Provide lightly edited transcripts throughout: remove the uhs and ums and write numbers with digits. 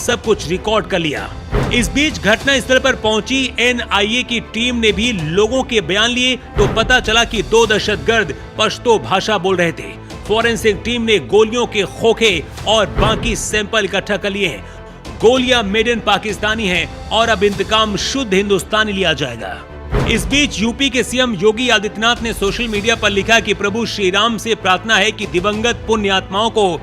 सब कुछ रिकॉर्ड कर लिया। इस बीच घटना स्थल पर पहुंची एनआईए की टीम ने भी लोगों के बयान लिए तो पता चला कि 2 दहशतगर्द पश्तो भाषा बोल रहे थे। फॉरेंसिक टीम ने गोलियों के खोखे और बाकी सैंपल इकट्ठा कर लिए हैं। गोलियां मेड इन पाकिस्तानी हैं और अब इंतकाम शुद्ध हिंदुस्तानी लिया जाएगा। इस बीच यूपी के सीएम योगी आदित्यनाथ ने सोशल मीडिया पर लिखा कि प्रभु श्री राम से प्रार्थना है कि दिवंगत पुण्य आत्माओं को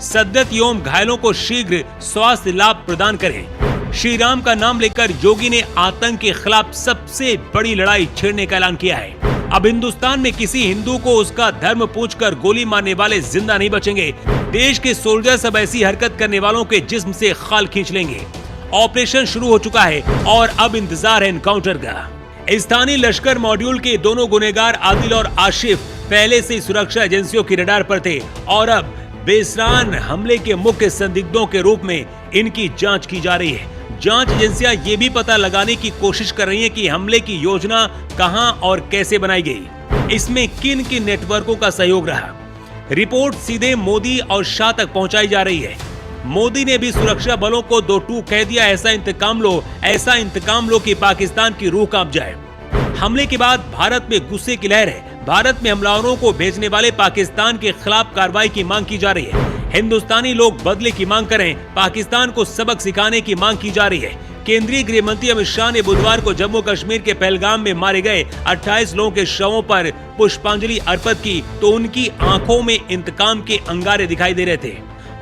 सद्गत एवं घायलों को शीघ्र स्वास्थ्य लाभ प्रदान करें। श्री राम का नाम लेकर योगी ने आतंक के खिलाफ सबसे बड़ी लड़ाई छेड़ने का ऐलान किया है। अब हिंदुस्तान में किसी हिंदू को उसका धर्म पूछकर गोली मारने वाले जिंदा नहीं बचेंगे। देश के सोल्जर्स अब ऐसी हरकत करने वालों के जिस्म से खाल खींच लेंगे। ऑपरेशन शुरू हो चुका है और अब इंतजार है एनकाउंटर का। स्थानीय लश्कर मॉड्यूल के दोनों गुनहगार आदिल और आशिफ पहले से सुरक्षा एजेंसियों की रडार पर थे और अब बेसरान हमले के मुख्य संदिग्धों के रूप में इनकी जांच की जा रही है। जांच एजेंसियां ये भी पता लगाने की कोशिश कर रही हैं कि हमले की योजना कहां और कैसे बनाई गई, इसमें किन किन नेटवर्कों का सहयोग रहा। रिपोर्ट सीधे मोदी और शाह तक पहुंचाई जा रही है। मोदी ने भी सुरक्षा बलों को 2 टूक कह दिया, ऐसा इंतकाम लो कि पाकिस्तान की रूह कांप जाए। हमले के बाद भारत में गुस्से की लहर है। भारत में हमलावरों को भेजने वाले पाकिस्तान के खिलाफ कार्रवाई की मांग की जा रही है। हिंदुस्तानी लोग बदले की मांग करें, पाकिस्तान को सबक सिखाने की मांग की जा रही है। केंद्रीय गृह मंत्री अमित शाह ने बुधवार को जम्मू कश्मीर के पहलगाम में मारे गए 28 लोगों के शवों पर पुष्पांजलि अर्पित की तो उनकी आंखों में इंतकाम के अंगारे दिखाई दे रहे थे।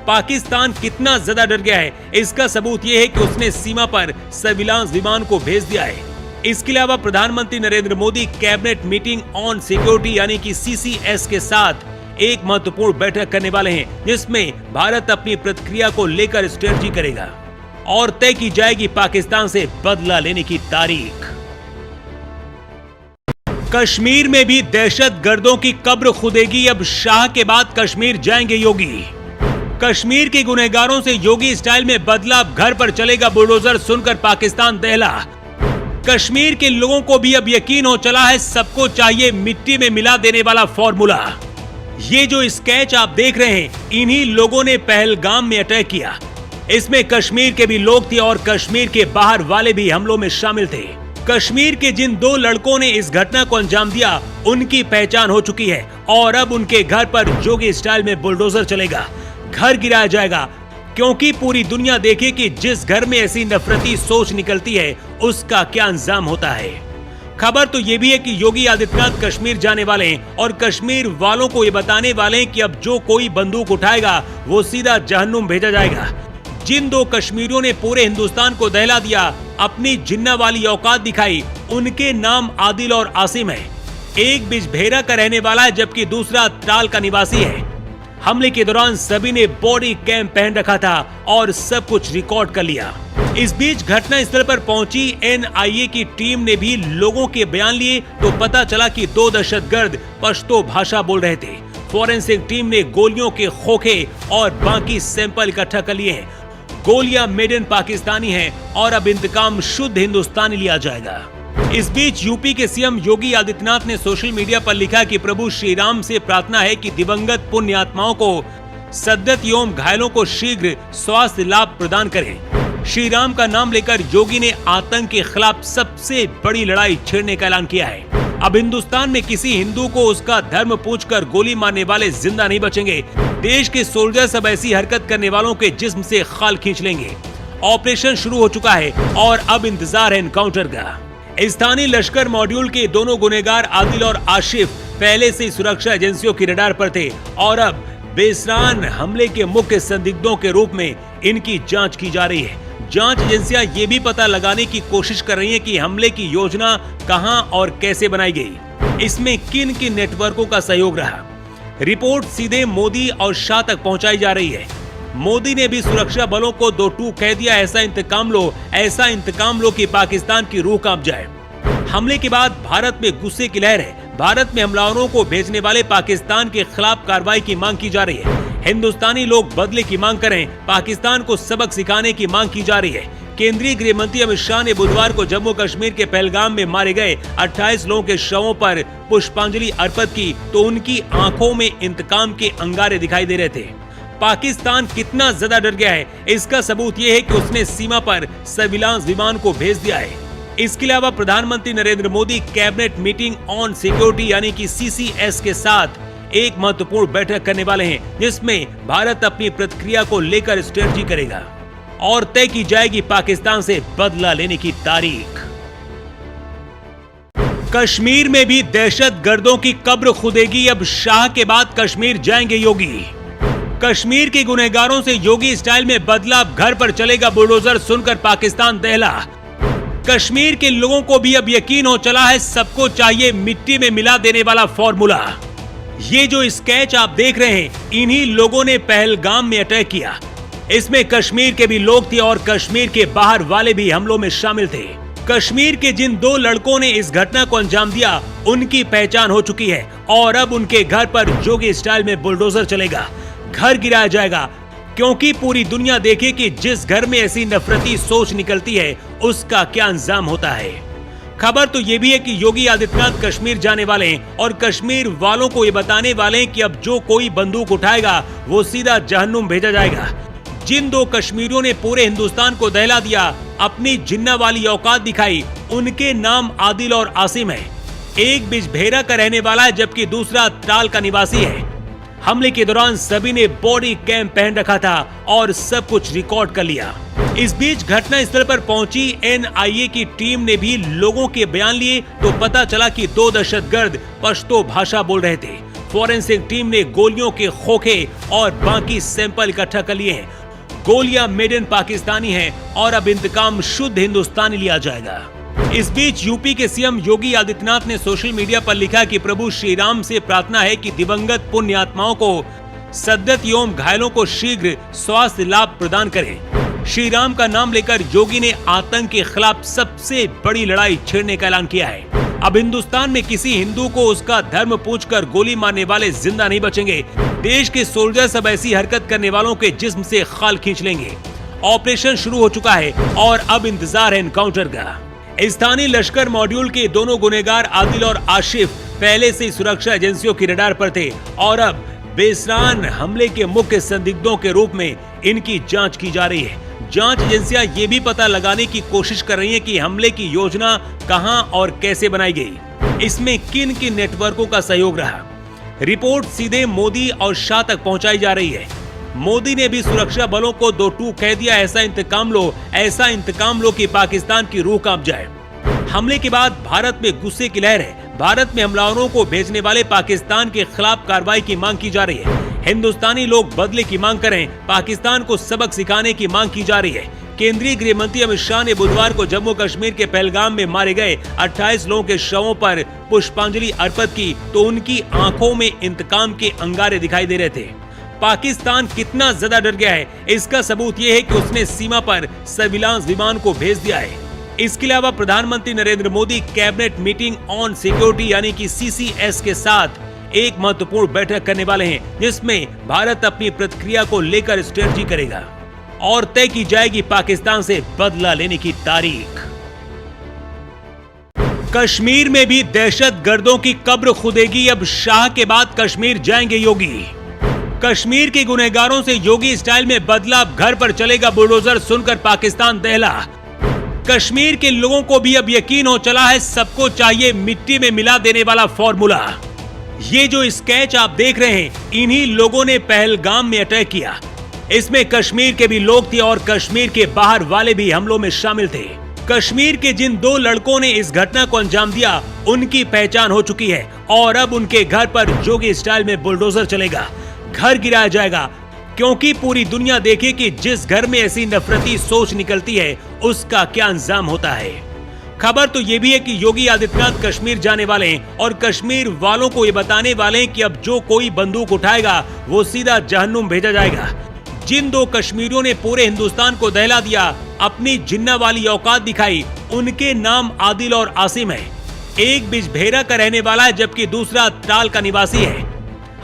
पाकिस्तान कितना ज्यादा डर गया है, इसका सबूत ये है कि उसने सीमा पर सर्विलांस विमान को भेज दिया है। इसके अलावा प्रधानमंत्री Narendra Modi cabinet meeting on security यानी कि CCS के साथ एक महत्वपूर्ण बैठक करने वाले हैं, जिसमें भारत अपनी प्रतिक्रिया को लेकर स्ट्रेटजी करेगा और तय की जाएगी पाकिस्तान से बदला लेने की तारीख। कश्मीर में भी दहशतगर्दों की कब्र खुदेगी। अब शाह के बाद कश्मीर जाएंगे योगी। कश्मीर के गुनहगारों से योगी स्टाइल में बदला, घर पर चलेगा बुलडोजर, सुनकर पाकिस्तान दहला। कश्मीर के लोगों को भी अब यकीन हो चला है, सबको चाहिए मिट्टी में मिला देने वाला फॉर्मूला। ये जो स्केच आप देख रहे हैं, इन्हीं लोगों ने पहलगाम में अटैक किया। इसमें कश्मीर के भी लोग थे और कश्मीर के बाहर वाले भी हमलों में शामिल थे। कश्मीर के जिन 2 लड़कों ने इस घटना को अंजाम दिया, उनकी पहचान हो चुकी है और अब उनके घर पर जोगी स्टाइल में बुलडोजर चलेगा, घर गिराया जाएगा, क्योंकि पूरी दुनिया देखे कि जिस घर में ऐसी नफरती सोच निकलती है उसका क्या अंजाम होता है। खबर तो ये भी है कि योगी आदित्यनाथ कश्मीर जाने वाले हैं और कश्मीर वालों को ये बताने वाले हैं कि अब जो कोई बंदूक उठाएगा वो सीधा जहन्नुम भेजा जाएगा। जिन 2 कश्मीरियों ने पूरे हिंदुस्तान को दहला दिया, अपनी जिन्ना वाली औकात दिखाई, उनके नाम आदिल और आसिम है। एक बिजभेरा का रहने वाला है जबकि दूसरा त्राल का निवासी है। हमले के दौरान सभी ने बॉडी कैम पहन रखा था और सब कुछ रिकॉर्ड कर लिया। इस बीच घटना स्थल पर पहुंची एनआईए की टीम ने भी लोगों के बयान लिए तो पता चला कि 2 दहशतगर्द पश्तो भाषा बोल रहे थे। फॉरेंसिक टीम ने गोलियों के खोखे और बाकी सैंपल इकट्ठा कर लिए हैं। गोलियां मेड इन पाकिस्तानी हैं और अब इंतकाम शुद्ध हिंदुस्तानी लिया जाएगा। इस बीच यूपी के सीएम योगी आदित्यनाथ ने सोशल मीडिया पर लिखा कि प्रभु श्री राम से प्रार्थना है कि दिवंगत पुण्य आत्माओं को सद्गत एवं घायलों को शीघ्र स्वास्थ्य लाभ प्रदान करें। श्री राम का नाम लेकर योगी ने आतंक के खिलाफ सबसे बड़ी लड़ाई छेड़ने का ऐलान किया है। अब हिंदुस्तान में किसी हिंदू को उसका धर्म पूछकर गोली मारने वाले जिंदा नहीं बचेंगे। देश के सोल्जर्स अब ऐसी हरकत करने वालों के जिस्म से खाल खींच लेंगे। ऑपरेशन शुरू हो चुका है और अब इंतजार है एनकाउंटर का। स्थानीय लश्कर मॉड्यूल के दोनों गुनहगार आदिल और आशिफ पहले से सुरक्षा एजेंसियों की रडार पर थे और अब बेसरान हमले के मुख्य संदिग्धों के रूप में इनकी जांच की जा रही है। जांच एजेंसियां ये भी पता लगाने की कोशिश कर रही हैं कि हमले की योजना कहां और कैसे बनाई गई, इसमें किन किन नेटवर्कों का सहयोग रहा। रिपोर्ट सीधे मोदी और शाह तक पहुंचाई जा रही है। मोदी ने भी सुरक्षा बलों को 2 टूक कह दिया, ऐसा इंतकाम लो कि पाकिस्तान की रूह कांप जाए। हमले के बाद भारत में गुस्से की लहर है। भारत में हमलावरों को भेजने वाले पाकिस्तान के खिलाफ कार्रवाई की मांग की जा रही है। हिंदुस्तानी लोग बदले की मांग करें, पाकिस्तान को सबक सिखाने की मांग की जा रही है। केंद्रीय गृह मंत्री अमित शाह ने बुधवार को जम्मू कश्मीर के पहलगाम में मारे गए 28 लोगों के शवों पर पुष्पांजलि अर्पित की तो उनकी आंखों में इंतकाम के अंगारे दिखाई दे रहे थे। पाकिस्तान कितना ज्यादा डर गया है, इसका सबूत यह है कि उसने सीमा पर सर्विलांस विमान को भेज दिया है। इसके अलावा प्रधानमंत्री Narendra Modi cabinet meeting on security यानी कि CCS के साथ एक महत्वपूर्ण बैठक करने वाले हैं, जिसमें भारत अपनी प्रतिक्रिया को लेकर स्ट्रेटजी करेगा और तय की जाएगी पाकिस्तान से बदला लेने की तारीख। कश्मीर में भी दहशतगर्दों की कब्र खुदेगी, अब शाह के बाद कश्मीर जाएंगे योगी। कश्मीर के गुनहगारों से योगी स्टाइल में बदला, घर पर चलेगा बुलडोजर, सुनकर पाकिस्तान दहला। कश्मीर के लोगों को भी अब यकीन हो चला है, सबको चाहिए मिट्टी में मिला देने वाला फॉर्मूला। ये जो स्केच आप देख रहे हैं, इन्हीं लोगों ने पहलगाम में अटैक किया। इसमें कश्मीर के भी लोग थे और कश्मीर के बाहर वाले भी हमलों में शामिल थे। कश्मीर के जिन 2 लड़कों ने इस घटना को अंजाम दिया, उनकी पहचान हो चुकी है और अब उनके घर पर जोगी स्टाइल में बुलडोजर चलेगा, घर गिराया जाएगा, क्योंकि पूरी दुनिया देखे कि जिस घर में ऐसी नफरती सोच निकलती है उसका क्या अंजाम होता है। खबर तो ये भी है कि योगी आदित्यनाथ कश्मीर जाने वाले हैं और कश्मीर वालों को ये बताने वाले हैं कि अब जो कोई बंदूक उठाएगा वो सीधा जहन्नुम भेजा जाएगा। जिन 2 कश्मीरियों ने पूरे हिंदुस्तान को दहला दिया, अपनी जिन्ना वाली औकात दिखाई, उनके नाम आदिल और आसिम है। एक बिजभेरा का रहने वाला है जबकि दूसरा त्राल का निवासी है। हमले के दौरान सभी ने बॉडी कैम पहन रखा था और सब कुछ रिकॉर्ड कर लिया। इस बीच घटना स्थल पर पहुंची NIA की टीम ने भी लोगों के बयान लिए तो पता चला कि 2 दहशतगर्द पश्तो भाषा बोल रहे थे। फॉरेंसिक टीम ने गोलियों के खोखे और बाकी सैंपल इकट्ठा कर लिए हैं। गोलियां मेड इन पाकिस्तानी हैं और अब इंतकाम शुद्ध हिंदुस्तानी लिया जाएगा। इस बीच यूपी के CM योगी आदित्यनाथ ने सोशल मीडिया पर लिखा कि प्रभु श्री राम से प्रार्थना है कि दिवंगत पुण्य आत्माओं को सद्गत एवं घायलों को शीघ्र स्वास्थ्य लाभ प्रदान करें। श्री राम का नाम लेकर योगी ने आतंक के खिलाफ सबसे बड़ी लड़ाई छेड़ने का ऐलान किया है। अब हिंदुस्तान में किसी हिंदू को उसका धर्म पूछकर गोली मारने वाले जिंदा नहीं बचेंगे। देश के सोल्जर सब ऐसी हरकत करने वालों के जिस्म से खाल खींच लेंगे। ऑपरेशन शुरू हो चुका है और अब इंतजार है एनकाउंटर का। स्थानीय लश्कर मॉड्यूल के दोनों गुनहगार आदिल और आशिफ पहले से सुरक्षा एजेंसियों की रडार पर थे और अब बेसरान हमले के मुख्य संदिग्धों के रूप में इनकी जांच की जा रही है। जांच एजेंसियां ये भी पता लगाने की कोशिश कर रही हैं कि हमले की योजना कहां और कैसे बनाई गई, इसमें किन किन नेटवर्कों का सहयोग रहा। रिपोर्ट सीधे मोदी और शाह तक पहुंचाई जा रही है। मोदी ने भी सुरक्षा बलों को 2 टूक कह दिया, ऐसा इंतकाम लो कि पाकिस्तान की रूह कांप जाए। हमले के बाद भारत में गुस्से की लहर है। भारत में हमलावरों को भेजने वाले पाकिस्तान के खिलाफ कार्रवाई की मांग की जा रही है। हिंदुस्तानी लोग बदले की मांग करें, पाकिस्तान को सबक सिखाने की मांग की जा रही है। केंद्रीय गृह मंत्री अमित शाह ने बुधवार को जम्मू कश्मीर के पहलगाम में मारे गए 28 लोगों के शवों पर पुष्पांजलि अर्पित की तो उनकी आंखों में इंतकाम के अंगारे दिखाई दे रहे थे। पाकिस्तान कितना ज्यादा डर गया है, इसका सबूत ये है कि उसने सीमा पर सर्विलांस विमान को भेज दिया है। इसके अलावा प्रधानमंत्री Narendra Modi cabinet meeting on security यानी कि CCS के साथ एक महत्वपूर्ण बैठक करने वाले हैं, जिसमें भारत अपनी प्रतिक्रिया को लेकर स्ट्रेटजी करेगा और तय की जाएगी पाकिस्तान से बदला लेने की तारीख। कश्मीर में भी दहशतगर्दों की कब्र खुदेगी, अब शाह के बाद कश्मीर जाएंगे योगी। कश्मीर के गुनहगारों से योगी स्टाइल में बदला, घर पर चलेगा बुलडोजर, सुनकर पाकिस्तान दहला। कश्मीर के लोगों को भी अब यकीन हो चला है, सबको चाहिए मिट्टी में मिला देने वाला फॉर्मूला। ये जो स्केच आप देख रहे हैं, इन्हीं लोगों ने पहलगाम में अटैक किया। इसमें कश्मीर के भी लोग थे और कश्मीर के बाहर वाले भी हमलों में शामिल थे। कश्मीर के जिन 2 लड़कों ने इस घटना को अंजाम दिया, उनकी पहचान हो चुकी है और अब उनके घर पर जोगी स्टाइल में बुलडोजर चलेगा, घर गिराया जाएगा, क्योंकि पूरी दुनिया देखे कि जिस घर में ऐसी नफरती सोच निकलती है उसका क्या अंजाम होता है। खबर तो ये भी है कि योगी आदित्यनाथ कश्मीर जाने वाले हैं और कश्मीर वालों को ये बताने वाले हैं कि अब जो कोई बंदूक उठाएगा वो सीधा जहन्नुम भेजा जाएगा। जिन 2 कश्मीरियों ने पूरे हिंदुस्तान को दहला दिया, अपनी जिन्ना वाली औकात दिखाई, उनके नाम आदिल और आसिम है। एक बिजभेरा का रहने वाला है जबकि दूसरा त्राल का निवासी है।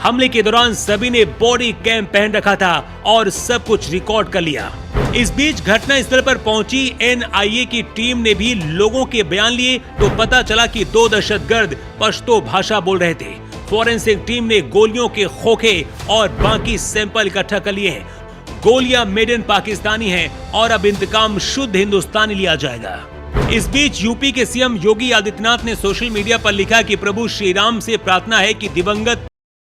हमले के दौरान सभी ने बॉडी कैम पहन रखा था और सब कुछ रिकॉर्ड कर लिया। इस बीच घटना स्थल पर पहुंची NIA की टीम ने भी लोगों के बयान लिए तो पता चला कि 2 दहशतगर्द पश्तो भाषा बोल रहे थे। फॉरेंसिक टीम ने गोलियों के खोखे और बाकी सैंपल इकट्ठा कर लिए हैं। गोलियां मेड इन पाकिस्तानी हैं और अब इंतकाम शुद्ध हिंदुस्तानी लिया जाएगा। इस बीच यूपी के सीएम योगी आदित्यनाथ ने सोशल मीडिया पर लिखा कि प्रभु श्री राम से प्रार्थना है कि दिवंगत